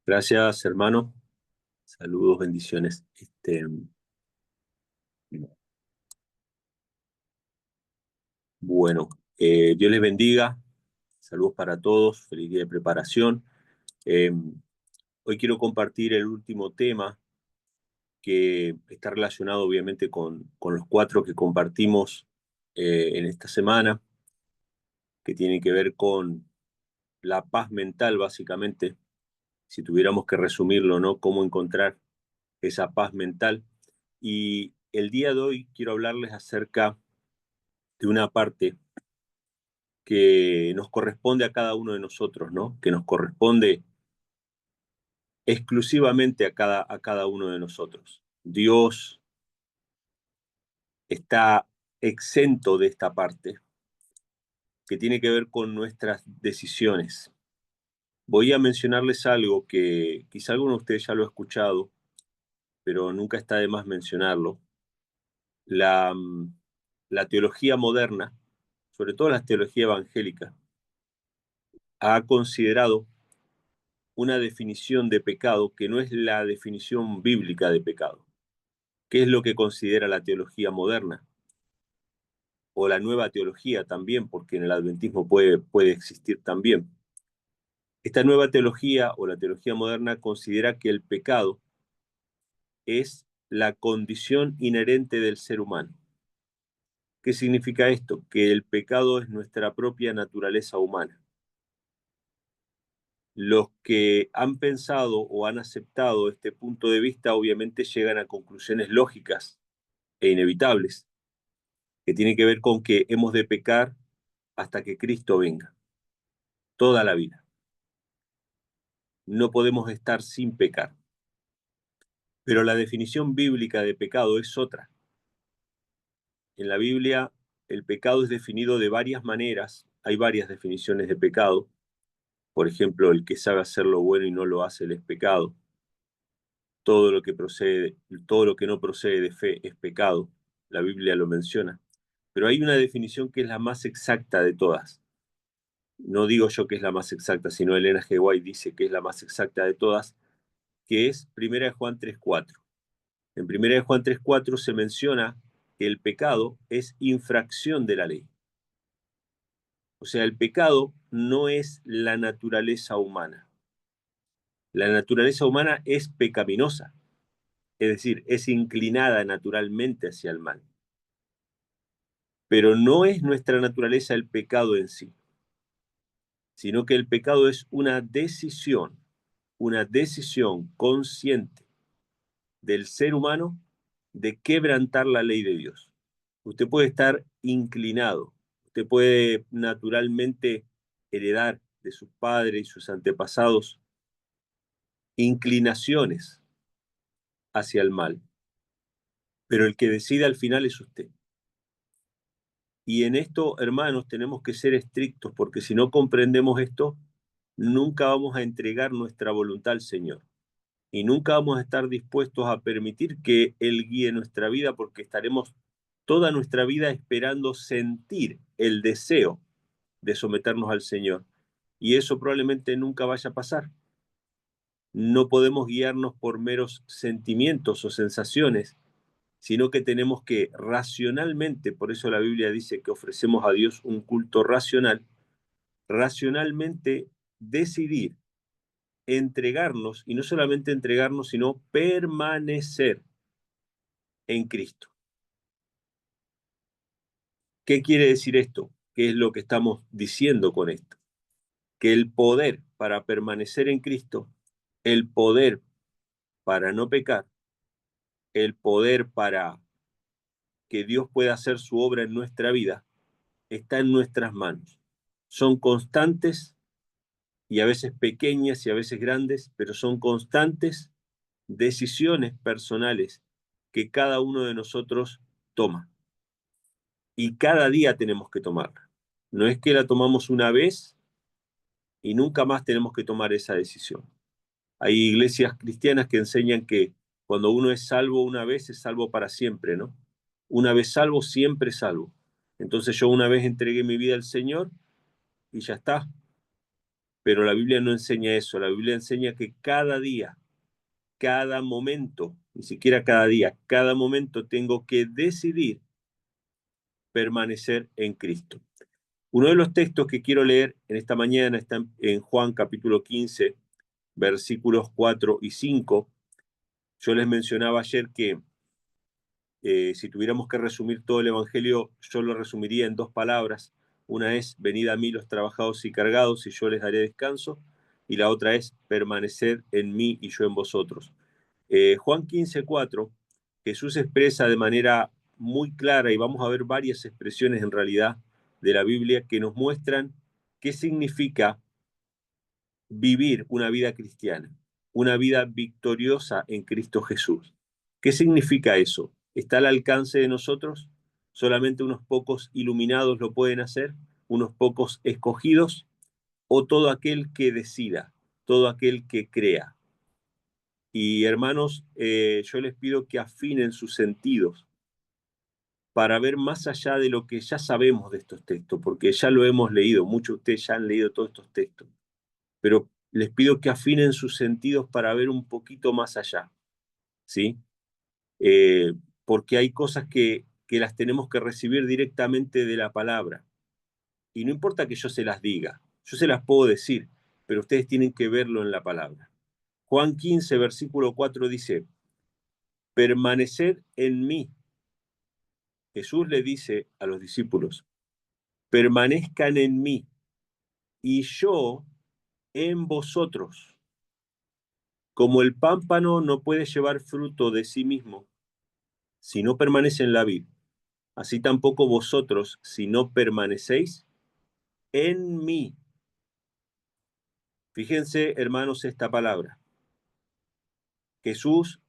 Gracias, hermano. Saludos, bendiciones. Bueno, Dios les bendiga. Saludos para todos. Feliz día de preparación. Eh, Hoy quiero compartir el último tema que está relacionado obviamente con los cuatro que compartimos en esta semana, que tiene que ver con la paz mental, básicamente. Si tuviéramos que resumirlo, ¿no? Cómo encontrar esa paz mental. Y el día de hoy quiero hablarles acerca de una parte que nos corresponde a cada uno de nosotros, ¿no? Que nos corresponde exclusivamente a cada uno de nosotros. Dios está exento de esta parte que tiene que ver con nuestras decisiones. Voy a mencionarles algo que quizá alguno de ustedes ya lo ha escuchado, pero nunca está de más mencionarlo. La, la teología moderna, sobre todo la teología evangélica, ha considerado una definición de pecado que no es la definición bíblica de pecado. ¿Qué es lo que considera la teología moderna? O la nueva teología también, porque en el adventismo puede existir también. Esta nueva teología o la teología moderna considera que el pecado es la condición inherente del ser humano. ¿Qué significa esto? Que el pecado es nuestra propia naturaleza humana. Los que han pensado o han aceptado este punto de vista obviamente llegan a conclusiones lógicas e inevitables, que tienen que ver con que hemos de pecar hasta que Cristo venga, toda la vida. No podemos estar sin pecar. Pero la definición bíblica de pecado es otra. En la Biblia el pecado es definido de varias maneras, hay varias definiciones de pecado. Por ejemplo, el que sabe hacer lo bueno y no lo hace es pecado. Todo lo que no procede de fe es pecado. La Biblia lo menciona. Pero hay una definición que es la más exacta de todas. No digo yo que es la más exacta, sino Elena G. White dice que es la más exacta de todas, que es 1 Juan 3:4. En 1 Juan 3:4 se menciona que el pecado es infracción de la ley. O sea, el pecado no es la naturaleza humana. La naturaleza humana es pecaminosa, es decir, es inclinada naturalmente hacia el mal. Pero no es nuestra naturaleza el pecado en sí, sino que el pecado es una decisión consciente del ser humano de quebrantar la ley de Dios. Usted puede estar inclinado, usted puede naturalmente heredar de sus padres y sus antepasados inclinaciones hacia el mal, pero el que decide al final es usted. Y en esto, hermanos, tenemos que ser estrictos, porque si no comprendemos esto, nunca vamos a entregar nuestra voluntad al Señor. Y nunca vamos a estar dispuestos a permitir que Él guíe nuestra vida, porque estaremos toda nuestra vida esperando sentir el deseo de someternos al Señor. Y eso probablemente nunca vaya a pasar. No podemos guiarnos por meros sentimientos o sensaciones, sino que tenemos que racionalmente, por eso la Biblia dice que ofrecemos a Dios un culto racional, racionalmente decidir entregarnos, y no solamente entregarnos, sino permanecer en Cristo. ¿Qué quiere decir esto? ¿Qué es lo que estamos diciendo con esto? Que el poder para permanecer en Cristo, el poder para no pecar, el poder para que Dios pueda hacer su obra en nuestra vida, está en nuestras manos. Son constantes y a veces pequeñas y a veces grandes, pero son constantes decisiones personales que cada uno de nosotros toma. Y cada día tenemos que tomarla. No es que la tomamos una vez y nunca más tenemos que tomar esa decisión. Hay iglesias cristianas que enseñan que cuando uno es salvo una vez, es salvo para siempre, ¿no? Una vez salvo, siempre salvo. Entonces yo una vez entregué mi vida al Señor y ya está. Pero la Biblia no enseña eso. La Biblia enseña que cada día, cada momento, ni siquiera cada día, cada momento tengo que decidir permanecer en Cristo. Uno de los textos que quiero leer en esta mañana está en Juan capítulo 15, versículos 4 y 5. Yo les mencionaba ayer que si tuviéramos que resumir todo el Evangelio, yo lo resumiría en dos palabras. Una es, venid a mí los trabajados y cargados, y yo les daré descanso. Y la otra es, permanecer en mí y yo en vosotros. Juan 15:4, Jesús expresa de manera muy clara, y vamos a ver varias expresiones en realidad de la Biblia que nos muestran qué significa vivir una vida cristiana, una vida victoriosa en Cristo Jesús. ¿Qué significa eso? ¿Está al alcance de nosotros? ¿Solamente unos pocos iluminados lo pueden hacer? ¿Unos pocos escogidos? ¿O todo aquel que decida? ¿Todo aquel que crea? Y hermanos, yo les pido que afinen sus sentidos para ver más allá de lo que ya sabemos de estos textos, porque ya lo hemos leído, muchos de ustedes ya han leído todos estos textos, pero les pido que afinen sus sentidos para ver un poquito más allá, ¿sí? Porque hay cosas que las tenemos que recibir directamente de la palabra, y no importa que yo se las diga, yo se las puedo decir, pero ustedes tienen que verlo en la palabra. Juan 15, versículo 4 dice, permaneced en mí. Jesús le dice a los discípulos, permanezcan en mí y yo en vosotros. Como el pámpano no puede llevar fruto de sí mismo si no permanece en la vid, así tampoco vosotros si no permanecéis en mí. Fíjense, hermanos, esta palabra. Jesús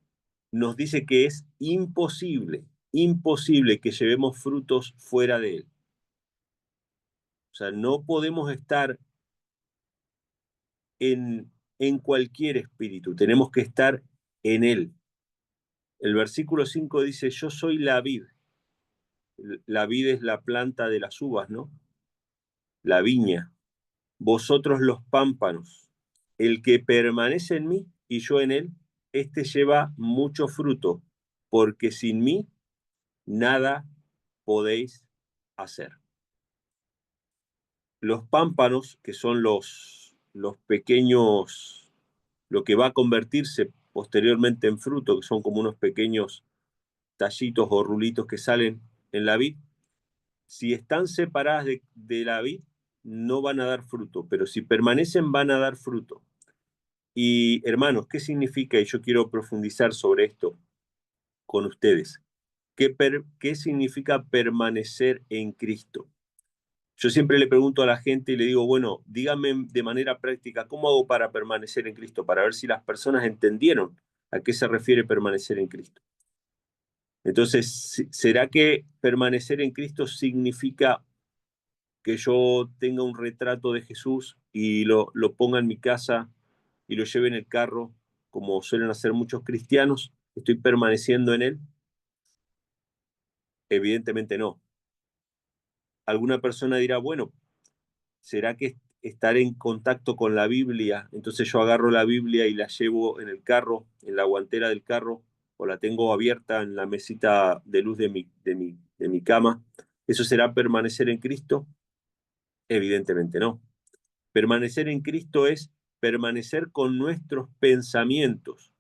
nos dice que es imposible, imposible que llevemos frutos fuera de él. O sea, no podemos estar en cualquier espíritu, tenemos que estar en él. El versículo 5 dice, yo soy la vid. La vid es la planta de las uvas, ¿no? La viña. Vosotros los pámpanos. El que permanece en mí y yo en él, este lleva mucho fruto, porque sin mí nada podéis hacer. Los pámpanos, que son los pequeños, lo que va a convertirse posteriormente en fruto, que son como unos pequeños tallitos o rulitos que salen en la vid, si están separadas de la vid, no van a dar fruto, pero si permanecen van a dar fruto. Y hermanos, ¿qué significa? Y yo quiero profundizar sobre esto con ustedes. ¿Qué significa permanecer en Cristo? Yo siempre le pregunto a la gente y le digo, bueno, díganme de manera práctica, ¿cómo hago para permanecer en Cristo? Para ver si las personas entendieron a qué se refiere permanecer en Cristo. Entonces, ¿será que permanecer en Cristo significa que yo tenga un retrato de Jesús y lo ponga en mi casa y lo lleve en el carro, como suelen hacer muchos cristianos? ¿Estoy permaneciendo en él? Evidentemente no. Alguna persona dirá, bueno, ¿será que estar en contacto con la Biblia? Entonces yo agarro la Biblia y la llevo en el carro, en la guantera del carro, o la tengo abierta en la mesita de luz de mi cama. ¿Eso será permanecer en Cristo? Evidentemente no. Permanecer en Cristo es permanecer con nuestros pensamientos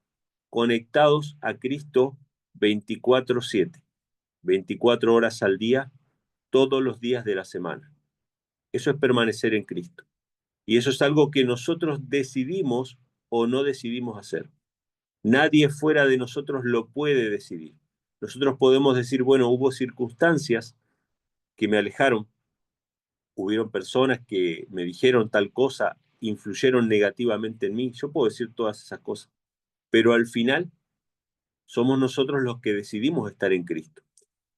conectados a Cristo 24/7, 24 horas al día, todos los días de la semana. Eso es permanecer en Cristo. Y eso es algo que nosotros decidimos o no decidimos hacer. Nadie fuera de nosotros lo puede decidir. Nosotros podemos decir, bueno, hubo circunstancias que me alejaron, hubieron personas que me dijeron tal cosa, influyeron negativamente en mí. Yo puedo decir todas esas cosas, pero al final somos nosotros los que decidimos estar en Cristo.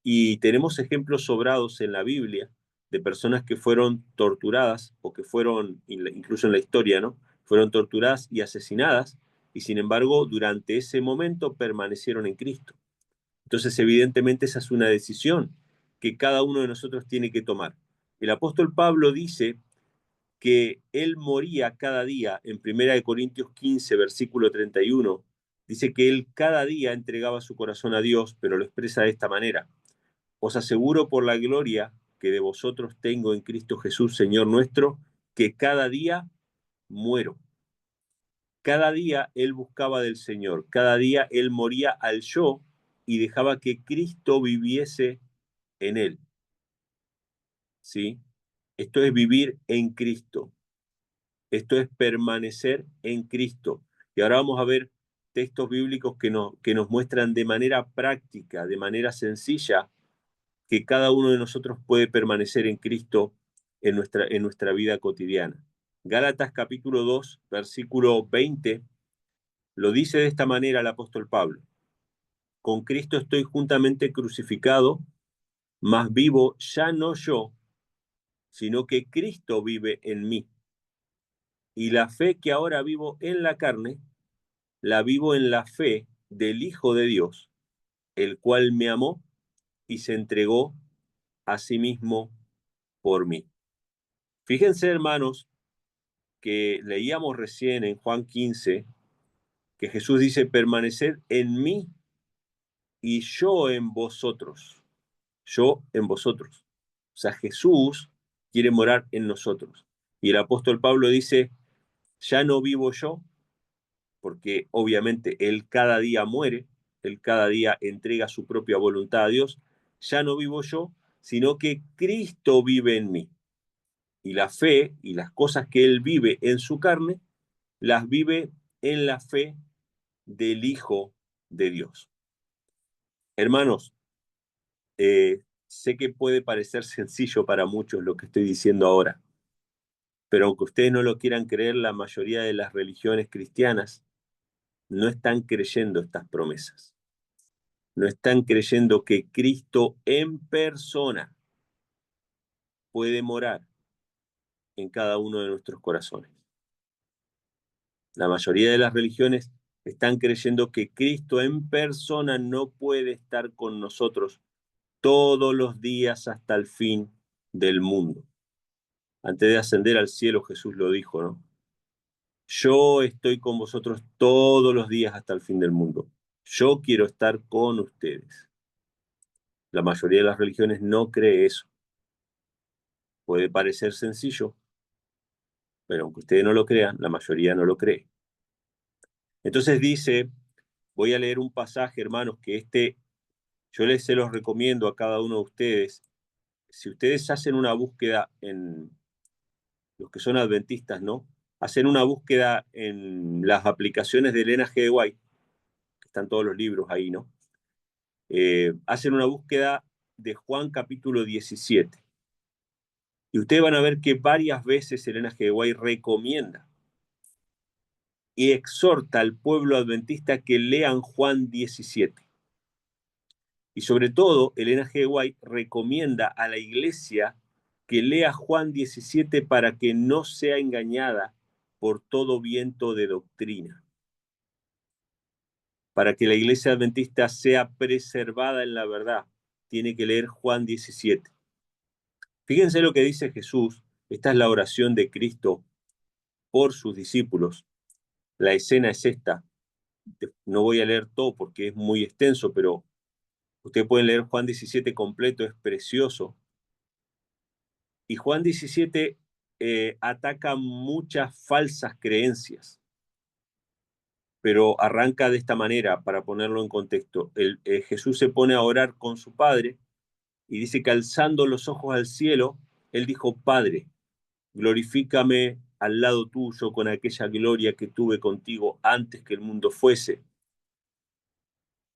Y tenemos ejemplos sobrados en la Biblia de personas que fueron torturadas o que fueron, incluso en la historia, ¿no? Fueron torturadas y asesinadas y sin embargo durante ese momento permanecieron en Cristo. Entonces evidentemente esa es una decisión que cada uno de nosotros tiene que tomar. El apóstol Pablo dice que él moría cada día. En 1 Corintios 15, versículo 31, dice que él cada día entregaba su corazón a Dios, pero lo expresa de esta manera: os aseguro por la gloria que de vosotros tengo en Cristo Jesús, Señor nuestro, que cada día muero. Cada día él buscaba del Señor, cada día él moría al yo y dejaba que Cristo viviese en él. ¿Sí? Esto es vivir en Cristo. Esto es permanecer en Cristo. Y ahora vamos a ver textos bíblicos que nos muestran de manera práctica, de manera sencilla, que cada uno de nosotros puede permanecer en Cristo en nuestra vida cotidiana. Gálatas capítulo 2, versículo 20, lo dice de esta manera el apóstol Pablo: con Cristo estoy juntamente crucificado, mas vivo ya no yo, sino que Cristo vive en mí. Y la fe que ahora vivo en la carne, la vivo en la fe del Hijo de Dios, el cual me amó y se entregó a sí mismo por mí. Fíjense, hermanos, que leíamos recién en Juan 15, que Jesús dice: permaneced en mí y yo en vosotros. Yo en vosotros. O sea, Jesús quiere morar en nosotros. Y el apóstol Pablo dice: ya no vivo yo, porque obviamente él cada día muere, él cada día entrega su propia voluntad a Dios. Ya no vivo yo, sino que Cristo vive en mí. Y la fe y las cosas que él vive en su carne, las vive en la fe del Hijo de Dios. Hermanos, sé que puede parecer sencillo para muchos lo que estoy diciendo ahora, pero aunque ustedes no lo quieran creer, la mayoría de las religiones cristianas no están creyendo estas promesas. No están creyendo que Cristo en persona puede morar en cada uno de nuestros corazones. La mayoría de las religiones están creyendo que Cristo en persona no puede estar con nosotros todos los días hasta el fin del mundo. Antes de ascender al cielo, Jesús lo dijo, ¿no? Yo estoy con vosotros todos los días hasta el fin del mundo. Yo quiero estar con ustedes. La mayoría de las religiones no cree eso. Puede parecer sencillo, pero aunque ustedes no lo crean, la mayoría no lo cree. Entonces dice, voy a leer un pasaje, hermanos, que yo se los recomiendo a cada uno de ustedes. Si ustedes hacen una búsqueda en los que son adventistas, ¿no? Hacen una búsqueda en las aplicaciones de Elena G. de White, que están todos los libros ahí, ¿no? Hacen una búsqueda de Juan capítulo 17. Y ustedes van a ver que varias veces Elena G. de White recomienda y exhorta al pueblo adventista que lean Juan 17. Y sobre todo, Elena G. White recomienda a la iglesia que lea Juan 17 para que no sea engañada por todo viento de doctrina. Para que la iglesia adventista sea preservada en la verdad, tiene que leer Juan 17. Fíjense lo que dice Jesús. Esta es la oración de Cristo por sus discípulos. La escena es esta. No voy a leer todo porque es muy extenso, pero ustedes pueden leer Juan 17 completo, es precioso. Y Juan 17 ataca muchas falsas creencias, pero arranca de esta manera para ponerlo en contexto. Jesús se pone a orar con su Padre y dice que alzando los ojos al cielo, él dijo: Padre, glorifícame al lado tuyo con aquella gloria que tuve contigo antes que el mundo fuese.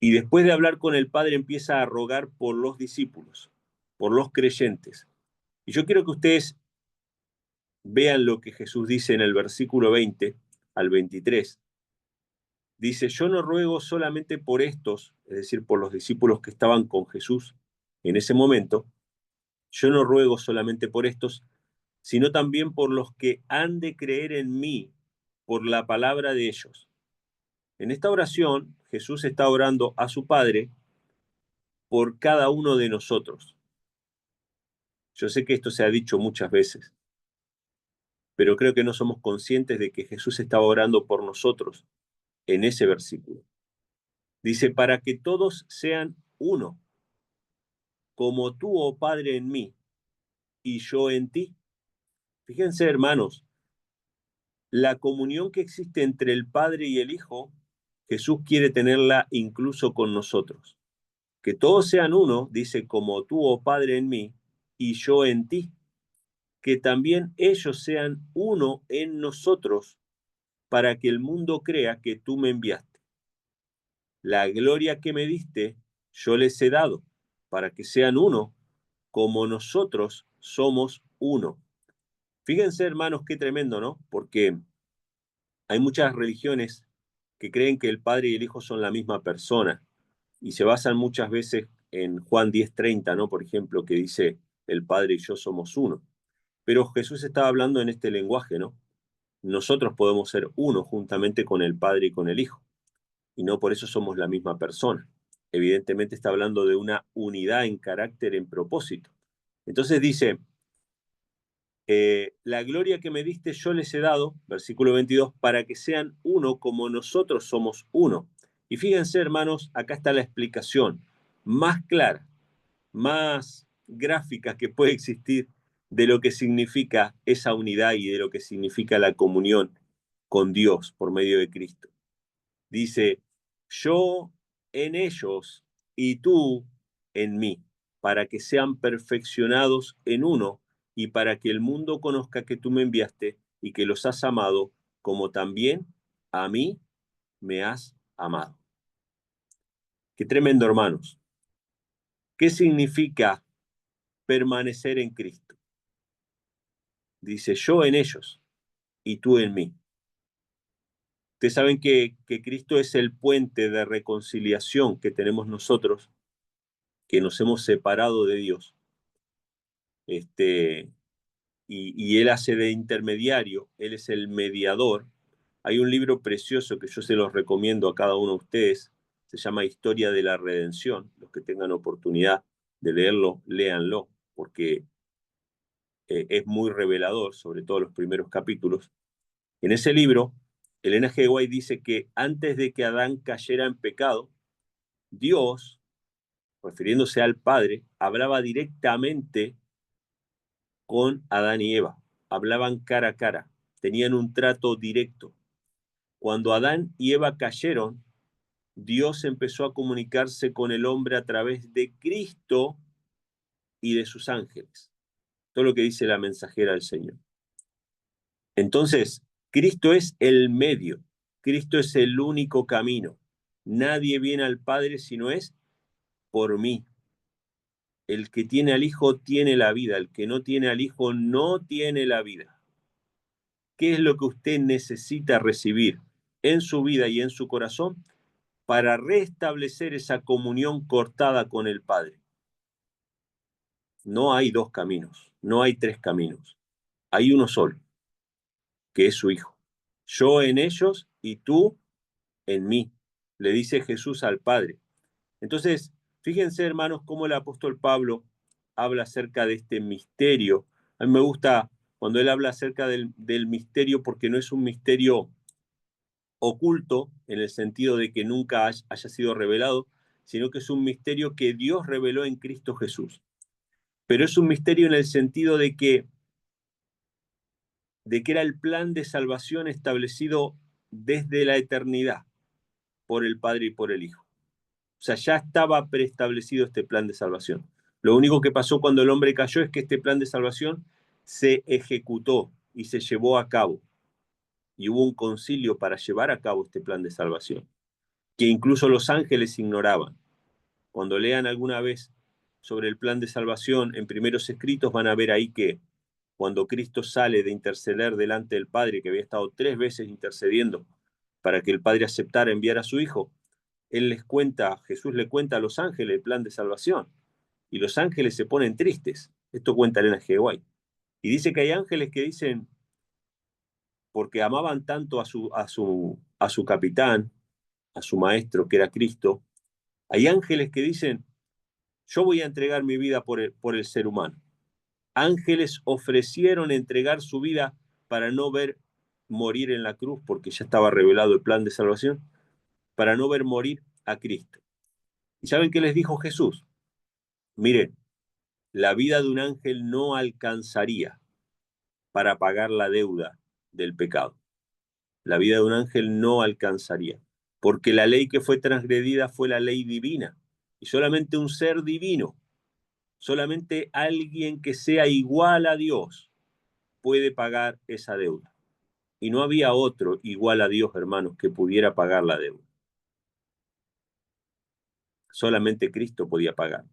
Y después de hablar con el Padre empieza a rogar por los discípulos, por los creyentes. Y yo quiero que ustedes vean lo que Jesús dice en el versículo 20 al 23. Dice: yo no ruego solamente por estos, es decir, por los discípulos que estaban con Jesús en ese momento. Yo no ruego solamente por estos, sino también por los que han de creer en mí por la palabra de ellos. En esta oración, Jesús está orando a su Padre por cada uno de nosotros. Yo sé que esto se ha dicho muchas veces, pero creo que no somos conscientes de que Jesús estaba orando por nosotros en ese versículo. Dice, para que todos sean uno, como tú, oh Padre, en mí y yo en ti. Fíjense, hermanos, la comunión que existe entre el Padre y el Hijo, Jesús quiere tenerla incluso con nosotros. Que todos sean uno, dice, como tú, oh Padre, en mí y yo en ti. Que también ellos sean uno en nosotros, para que el mundo crea que tú me enviaste. La gloria que me diste, yo les he dado, para que sean uno, como nosotros somos uno. Fíjense, hermanos, qué tremendo, ¿no? Porque hay muchas religiones que creen que el Padre y el Hijo son la misma persona y se basan muchas veces en Juan 10:30, ¿no? Por ejemplo, que dice, el Padre y yo somos uno. Pero Jesús estaba hablando en este lenguaje, ¿no? Nosotros podemos ser uno juntamente con el Padre y con el Hijo, y no por eso somos la misma persona. Evidentemente está hablando de una unidad en carácter, en propósito. Entonces dice, la gloria que me diste yo les he dado, versículo 22, para que sean uno como nosotros somos uno. Y fíjense, hermanos, acá está la explicación más clara, más gráfica que puede existir de lo que significa esa unidad y de lo que significa la comunión con Dios por medio de Cristo. Dice, yo en ellos y tú en mí, para que sean perfeccionados en uno y para que el mundo conozca que tú me enviaste y que los has amado como también a mí me has amado. Qué tremendo, hermanos. ¿Qué significa permanecer en Cristo? Dice, yo en ellos y tú en mí. Ustedes saben que Cristo es el puente de reconciliación que tenemos nosotros, que nos hemos separado de Dios. Y Él hace de intermediario, Él es el mediador. Hay un libro precioso que yo se los recomiendo a cada uno de ustedes, se llama Historia de la Redención. Los que tengan oportunidad de leerlo, léanlo, porque es muy revelador, sobre todo los primeros capítulos. En ese libro, Elena G. White dice que antes de que Adán cayera en pecado, Dios, refiriéndose al Padre, hablaba directamente con Adán y Eva. Hablaban cara a cara, tenían un trato directo. Cuando Adán y Eva cayeron, Dios empezó a comunicarse con el hombre a través de Cristo y de sus ángeles. Todo lo que dice la mensajera del Señor. Entonces, Cristo es el medio, Cristo es el único camino. Nadie viene al Padre si no es por mí. El que tiene al Hijo tiene la vida, el que no tiene al Hijo no tiene la vida. ¿Qué es lo que usted necesita recibir en su vida y en su corazón para restablecer esa comunión cortada con el Padre? No hay dos caminos, no hay tres caminos, hay uno solo, que es su Hijo. Yo en ellos y tú en mí, le dice Jesús al Padre. Entonces, fíjense, hermanos, cómo el apóstol Pablo habla acerca de este misterio. A mí me gusta cuando él habla acerca del misterio, porque no es un misterio oculto en el sentido de que nunca haya sido revelado, sino que es un misterio que Dios reveló en Cristo Jesús. Pero es un misterio en el sentido de que era el plan de salvación establecido desde la eternidad por el Padre y por el Hijo. O sea, ya estaba preestablecido este plan de salvación. Lo único que pasó cuando el hombre cayó es que este plan de salvación se ejecutó y se llevó a cabo. Y hubo un concilio para llevar a cabo este plan de salvación, que incluso los ángeles ignoraban. Cuando lean alguna vez sobre el plan de salvación en primeros escritos, van a ver ahí que cuando Cristo sale de interceder delante del Padre, que había estado 3 veces intercediendo para que el Padre aceptara enviar a su Hijo, Jesús le cuenta a los ángeles el plan de salvación. Y los ángeles se ponen tristes. Esto cuenta Elena G. White. Y dice que hay ángeles que dicen, porque amaban tanto a su capitán, a su maestro, que era Cristo, hay ángeles que dicen, yo voy a entregar mi vida por el ser humano. Ángeles ofrecieron entregar su vida para no ver morir en la cruz, porque ya estaba revelado el plan de salvación, para no ver morir a Cristo. ¿Y saben qué les dijo Jesús? Miren, la vida de un ángel no alcanzaría para pagar la deuda del pecado. La vida de un ángel no alcanzaría, porque la ley que fue transgredida fue la ley divina, y solamente un ser divino, solamente alguien que sea igual a Dios puede pagar esa deuda. Y no había otro igual a Dios, hermanos, que pudiera pagar la deuda. Solamente Cristo podía pagar.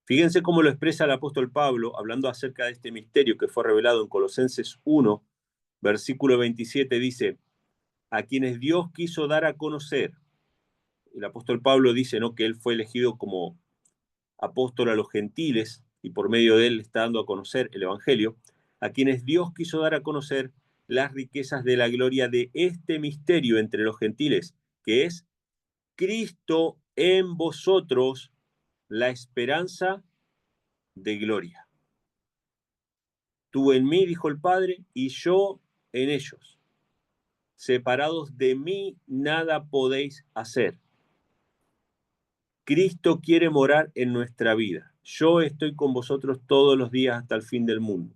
Fíjense cómo lo expresa el apóstol Pablo, hablando acerca de este misterio que fue revelado en Colosenses 1, versículo 27, dice, a quienes Dios quiso dar a conocer. El apóstol Pablo dice, ¿no?, que él fue elegido como apóstol a los gentiles y por medio de él está dando a conocer el evangelio, a quienes Dios quiso dar a conocer las riquezas de la gloria de este misterio entre los gentiles, que es Cristo en vosotros, la esperanza de gloria. Tú en mí, dijo el Padre, y yo en ellos. Separados de mí, nada podéis hacer. Cristo quiere morar en nuestra vida. Yo estoy con vosotros todos los días hasta el fin del mundo.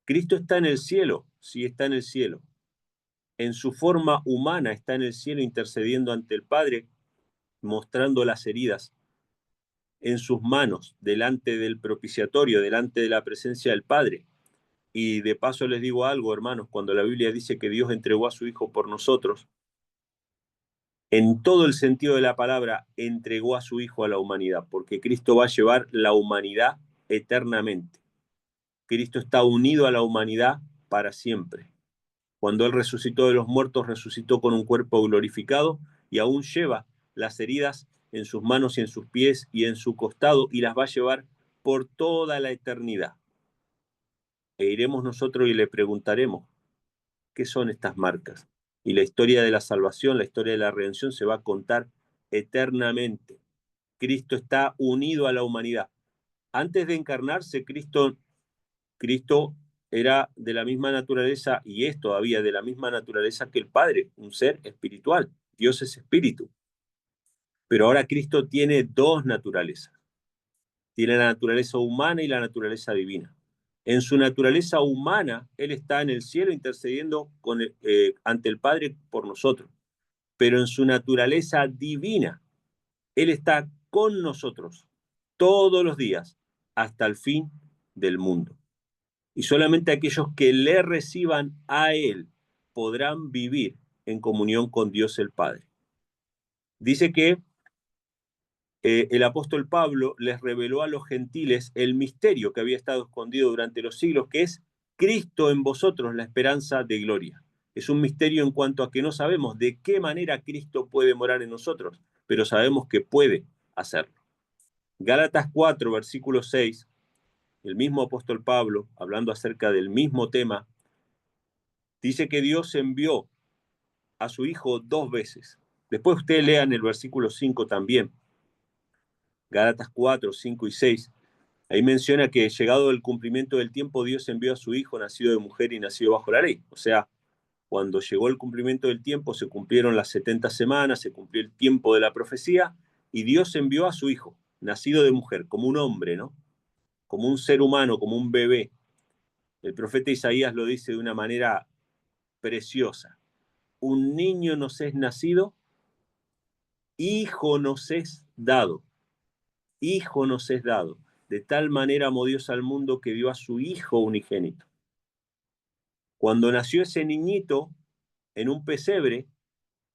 Cristo está en el cielo, sí está en el cielo. En su forma humana está en el cielo intercediendo ante el Padre, mostrando las heridas en sus manos, delante del propiciatorio, delante de la presencia del Padre. Y de paso les digo algo, hermanos, cuando la Biblia dice que Dios entregó a su Hijo por nosotros, en todo el sentido de la palabra, entregó a su Hijo a la humanidad, porque Cristo va a llevar la humanidad eternamente. Cristo está unido a la humanidad para siempre. Cuando Él resucitó de los muertos, resucitó con un cuerpo glorificado y aún lleva las heridas en sus manos y en sus pies y en su costado y las va a llevar por toda la eternidad. E iremos nosotros y le preguntaremos, ¿qué son estas marcas? Y la historia de la salvación, la historia de la redención se va a contar eternamente. Cristo está unido a la humanidad. Antes de encarnarse, Cristo era de la misma naturaleza y es todavía de la misma naturaleza que el Padre, un ser espiritual. Dios es espíritu. Pero ahora Cristo tiene dos naturalezas. Tiene la naturaleza humana y la naturaleza divina. En su naturaleza humana, Él está en el cielo intercediendo ante el Padre por nosotros. Pero en su naturaleza divina, Él está con nosotros todos los días hasta el fin del mundo. Y solamente aquellos que le reciban a Él podrán vivir en comunión con Dios el Padre. Dice que el apóstol Pablo les reveló a los gentiles el misterio que había estado escondido durante los siglos, que es Cristo en vosotros, la esperanza de gloria. Es un misterio en cuanto a que no sabemos de qué manera Cristo puede morar en nosotros, pero sabemos que puede hacerlo. Gálatas 4, versículo 6, el mismo apóstol Pablo, hablando acerca del mismo tema, dice que Dios envió a su Hijo 2 veces. Después ustedes lean el versículo 5 también. Gálatas 4, 5 y 6. Ahí menciona que llegado el cumplimiento del tiempo, Dios envió a su Hijo, nacido de mujer y nacido bajo la ley. O sea, cuando llegó el cumplimiento del tiempo, se cumplieron las 70 semanas, se cumplió el tiempo de la profecía, y Dios envió a su Hijo, nacido de mujer, como un hombre, ¿no? Como un ser humano, como un bebé. El profeta Isaías lo dice de una manera preciosa. Un niño nos es nacido, hijo nos es dado. Hijo nos es dado. De tal manera amó Dios al mundo que dio a su Hijo unigénito. Cuando nació ese niñito en un pesebre,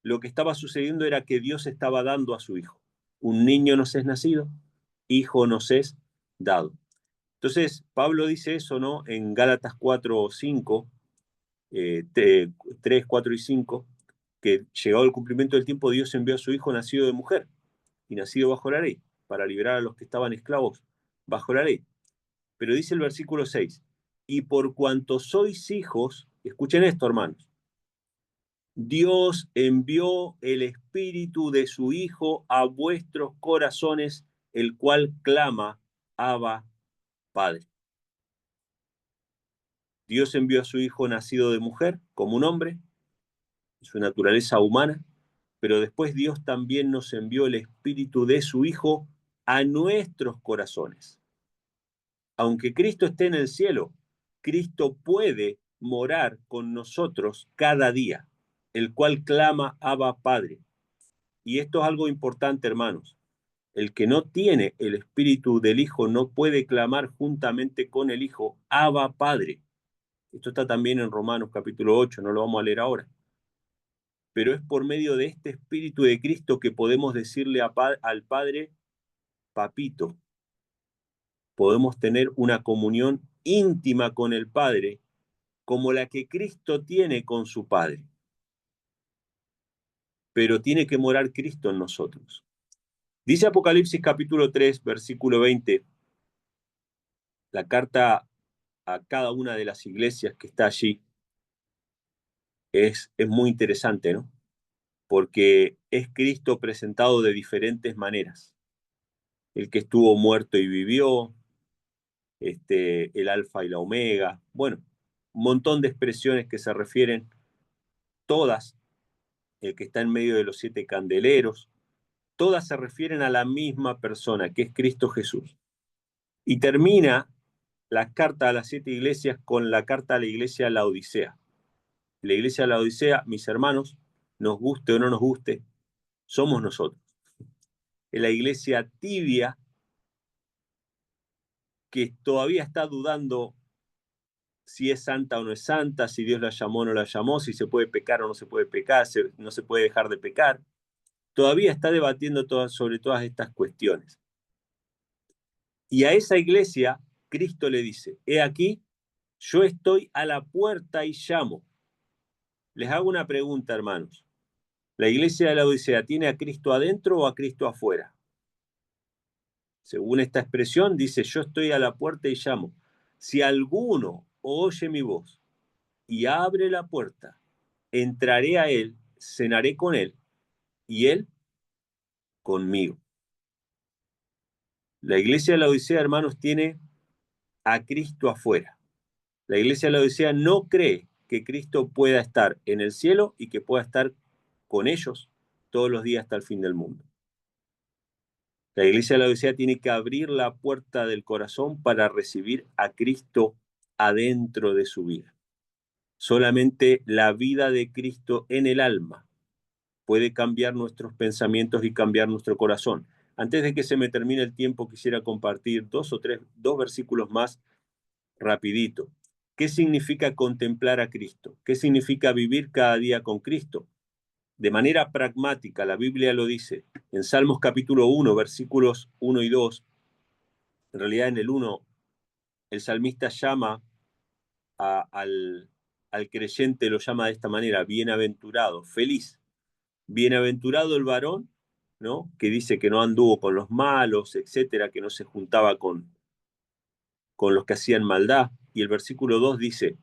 lo que estaba sucediendo era que Dios estaba dando a su Hijo. Un niño nos es nacido, hijo nos es dado. Entonces, Pablo dice eso, ¿no? En Gálatas 4, 5, 3, 4 y 5, que llegado el cumplimiento del tiempo, Dios envió a su Hijo nacido de mujer y nacido bajo la ley, para liberar a los que estaban esclavos bajo la ley. Pero dice el versículo 6, y por cuanto sois hijos, escuchen esto, hermanos, Dios envió el Espíritu de su Hijo a vuestros corazones, el cual clama, Abba, Padre. Dios envió a su Hijo nacido de mujer, como un hombre, su naturaleza humana, pero después Dios también nos envió el Espíritu de su Hijo a nuestros corazones. Aunque Cristo esté en el cielo, Cristo puede morar con nosotros cada día, el cual clama Abba Padre. Y esto es algo importante, hermanos. El que no tiene el Espíritu del Hijo no puede clamar juntamente con el Hijo Abba Padre. Esto está también en Romanos capítulo 8, no lo vamos a leer ahora. Pero es por medio de este Espíritu de Cristo que podemos decirle al Padre, papito. Podemos tener una comunión íntima con el Padre, como la que Cristo tiene con su Padre. Pero tiene que morar Cristo en nosotros. Dice Apocalipsis capítulo 3, versículo 20, la carta a cada una de las iglesias que está allí es muy interesante, ¿no? Porque es Cristo presentado de diferentes maneras. El que estuvo muerto y vivió, el alfa y la omega, bueno, un montón de expresiones que se refieren todas, el que está en medio de los 7 candeleros, todas se refieren a la misma persona, que es Cristo Jesús. Y termina la carta a las 7 iglesias con la carta a la iglesia de la Odisea. La iglesia de la Odisea, mis hermanos, nos guste o no nos guste, somos nosotros. Es la iglesia tibia que todavía está dudando si es santa o no es santa, si Dios la llamó o no la llamó, si se puede pecar o no se puede pecar, no se puede dejar de pecar. Todavía está debatiendo sobre todas estas cuestiones. Y a esa iglesia, Cristo le dice, he aquí, yo estoy a la puerta y llamo. Les hago una pregunta, hermanos. ¿La iglesia de la Odisea tiene a Cristo adentro o a Cristo afuera? Según esta expresión, dice, yo estoy a la puerta y llamo. Si alguno oye mi voz y abre la puerta, entraré a él, cenaré con él y él conmigo. La iglesia de la Odisea, hermanos, tiene a Cristo afuera. La iglesia de la Odisea no cree que Cristo pueda estar en el cielo y que pueda estar con ellos todos los días hasta el fin del mundo. La iglesia de la Odisea tiene que abrir la puerta del corazón para recibir a Cristo adentro de su vida. Solamente la vida de Cristo en el alma puede cambiar nuestros pensamientos y cambiar nuestro corazón. Antes de que se me termine el tiempo, quisiera compartir dos versículos más rapidito. ¿Qué significa contemplar a Cristo? ¿Qué significa vivir cada día con Cristo? De manera pragmática, la Biblia lo dice. En Salmos capítulo 1, versículos 1 y 2, en realidad en el 1, el salmista llama al creyente, lo llama de esta manera, bienaventurado, feliz. Bienaventurado el varón, ¿no? Que dice que no anduvo con los malos, etcétera, que no se juntaba con los que hacían maldad. Y el versículo 2 dice,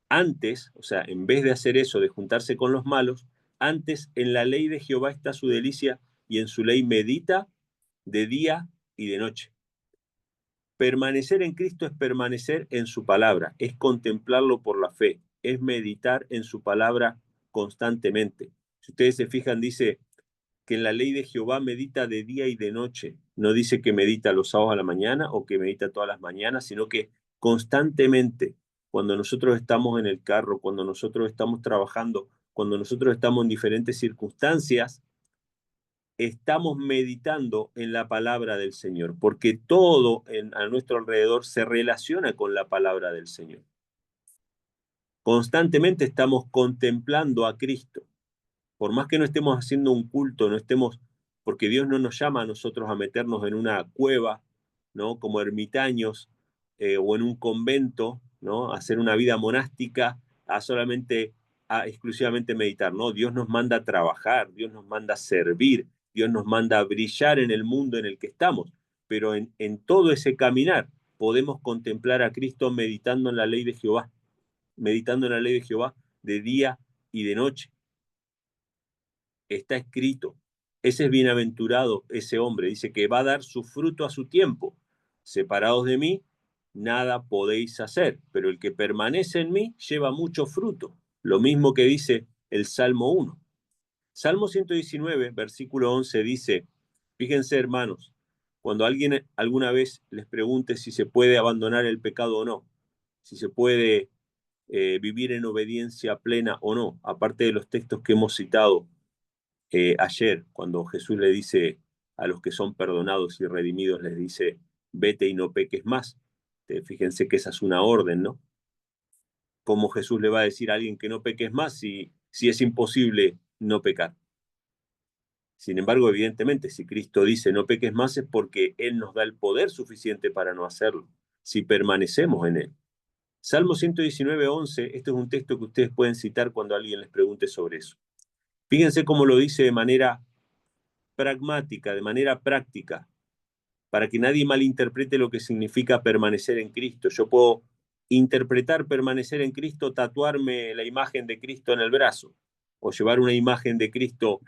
antes, o sea, en vez de hacer eso, de juntarse con los malos, antes en la ley de Jehová está su delicia y en su ley medita de día y de noche. Permanecer en Cristo es permanecer en su palabra, es contemplarlo por la fe, es meditar en su palabra constantemente. Si ustedes se fijan, dice que en la ley de Jehová medita de día y de noche. No dice que medita los sábados a la mañana o que medita todas las mañanas, sino que constantemente, cuando nosotros estamos en el carro, cuando nosotros estamos trabajando, cuando nosotros estamos en diferentes circunstancias, estamos meditando en la palabra del Señor, porque todo a nuestro alrededor se relaciona con la palabra del Señor. Constantemente estamos contemplando a Cristo. Por más que no estemos haciendo un culto, no estemos, porque Dios no nos llama a nosotros a meternos en una cueva, ¿no? Como ermitaños, o en un convento, ¿no? A hacer una vida monástica, a exclusivamente meditar, ¿no? Dios nos manda a trabajar, Dios nos manda a servir, Dios nos manda a brillar en el mundo en el que estamos, pero en todo ese caminar podemos contemplar a Cristo meditando en la ley de Jehová, meditando en la ley de Jehová de día y de noche. Está escrito, ese es bienaventurado, ese hombre, dice que va a dar su fruto a su tiempo. Separados de mí, nada podéis hacer, pero el que permanece en mí lleva mucho fruto. Lo mismo que dice el Salmo 1. Salmo 119, versículo 11 dice, fíjense hermanos, cuando alguien alguna vez les pregunte si se puede abandonar el pecado o no, si se puede vivir en obediencia plena o no, aparte de los textos que hemos citado ayer, cuando Jesús le dice a los que son perdonados y redimidos, les dice, vete y no peques más. Fíjense que esa es una orden, ¿no? ¿Cómo Jesús le va a decir a alguien que no peques más si es imposible no pecar? Sin embargo, evidentemente, si Cristo dice no peques más es porque Él nos da el poder suficiente para no hacerlo, si permanecemos en Él. Salmo 119, 11, este es un texto que ustedes pueden citar cuando alguien les pregunte sobre eso. Fíjense cómo lo dice de manera pragmática, de manera práctica, para que nadie malinterprete lo que significa permanecer en Cristo. Yo puedo interpretar permanecer en Cristo, tatuarme la imagen de Cristo en el brazo, o llevar una imagen de Cristo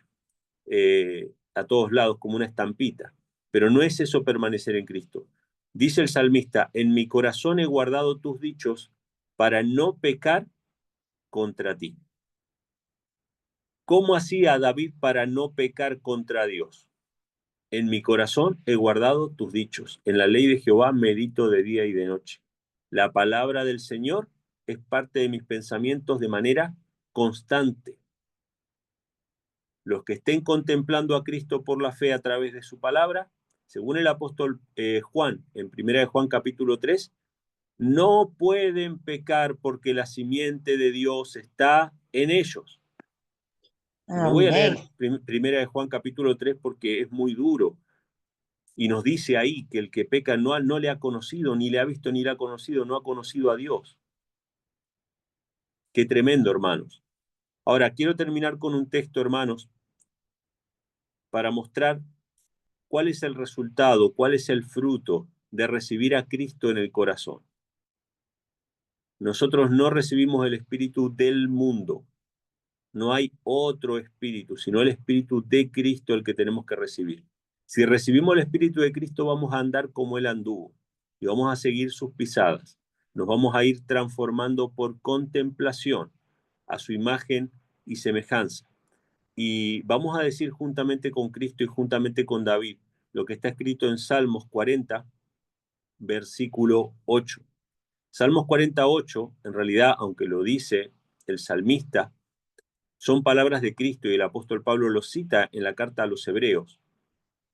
a todos lados como una estampita. Pero no es eso permanecer en Cristo. Dice el salmista, en mi corazón he guardado tus dichos para no pecar contra ti. ¿Cómo hacía David para no pecar contra Dios? En mi corazón he guardado tus dichos. En la ley de Jehová medito de día y de noche. La palabra del Señor es parte de mis pensamientos de manera constante. Los que estén contemplando a Cristo por la fe a través de su palabra, según el apóstol Juan, en 1 de Juan capítulo 3, no pueden pecar porque la simiente de Dios está en ellos. Y no voy a Amén. leer 1 de Juan capítulo 3 porque es muy duro. Y nos dice ahí que el que peca no le ha conocido, ni le ha visto, ni le ha conocido, no ha conocido a Dios. Qué tremendo, hermanos. Ahora, quiero terminar con un texto, hermanos, para mostrar cuál es el resultado, cuál es el fruto de recibir a Cristo en el corazón. Nosotros no recibimos el espíritu del mundo. No hay otro espíritu, sino el espíritu de Cristo el que tenemos que recibir. Si recibimos el espíritu de Cristo, vamos a andar como Él anduvo y vamos a seguir sus pisadas. Nos vamos a ir transformando por contemplación a su imagen y semejanza. Y vamos a decir juntamente con Cristo y juntamente con David lo que está escrito en Salmos 40, versículo 8. Salmos 48, en realidad, aunque lo dice el salmista, son palabras de Cristo y el apóstol Pablo lo cita en la carta a los Hebreos,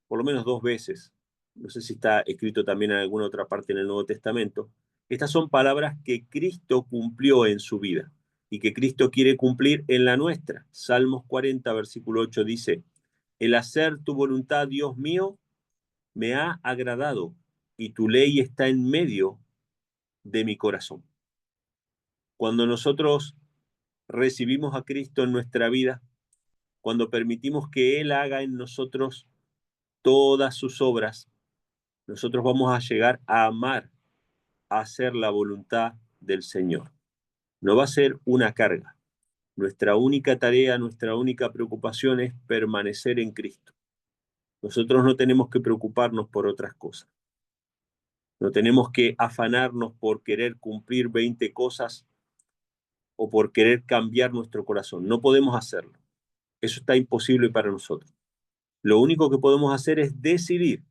por lo menos 2 veces. No sé si está escrito también en alguna otra parte en el Nuevo Testamento. Estas son palabras que Cristo cumplió en su vida y que Cristo quiere cumplir en la nuestra. Salmos 40, versículo 8 dice, el hacer tu voluntad, Dios mío, me ha agradado y tu ley está en medio de mi corazón. Cuando nosotros recibimos a Cristo en nuestra vida, cuando permitimos que Él haga en nosotros todas sus obras, nosotros vamos a llegar a amar, a hacer la voluntad del Señor. No va a ser una carga. Nuestra única tarea, nuestra única preocupación es permanecer en Cristo. Nosotros no tenemos que preocuparnos por otras cosas. No tenemos que afanarnos por querer cumplir 20 cosas o por querer cambiar nuestro corazón. No podemos hacerlo. Eso está imposible para nosotros. Lo único que podemos hacer es decidir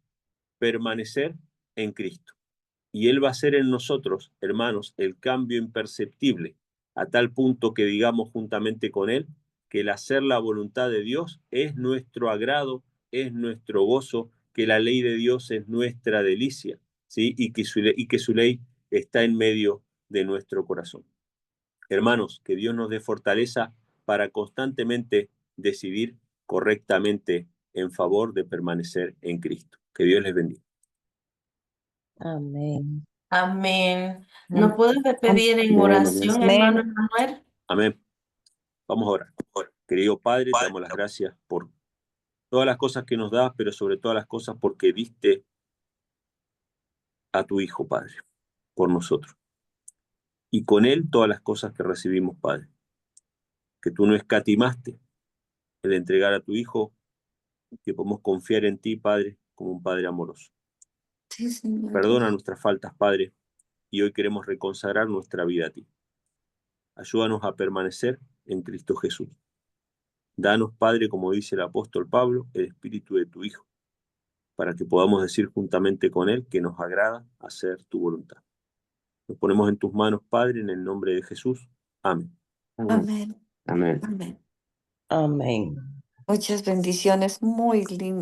permanecer en Cristo. Y Él va a hacer en nosotros, hermanos, el cambio imperceptible, a tal punto que digamos juntamente con Él que el hacer la voluntad de Dios es nuestro agrado, es nuestro gozo, que la ley de Dios es nuestra delicia, ¿sí? Y que su ley está en medio de nuestro corazón. Hermanos, que Dios nos dé fortaleza para constantemente decidir correctamente en favor de permanecer en Cristo. Que Dios les bendiga. Amén. Amén. ¿Nos puedes despedir en Amén, amén. oración, hermano Amén. Emanuel? Amén. Vamos a orar. Querido Padre, te damos las gracias por todas las cosas que nos das, pero sobre todas las cosas porque diste a tu Hijo, Padre, por nosotros. Y con Él todas las cosas que recibimos, Padre. Que tú no escatimaste el entregar a tu Hijo, que podemos confiar en ti, Padre, como un Padre amoroso. Sí, Señor. Perdona nuestras faltas, Padre. y hoy queremos reconsagrar nuestra vida a ti. Ayúdanos a permanecer en Cristo Jesús. Danos, Padre, como dice el apóstol Pablo, el espíritu de tu Hijo, para que podamos decir juntamente con Él que nos agrada hacer tu voluntad. Nos ponemos en tus manos, Padre, en el nombre de Jesús. Amén. Amén. Amén. Amén. Amén. Muchas bendiciones, muy lindas.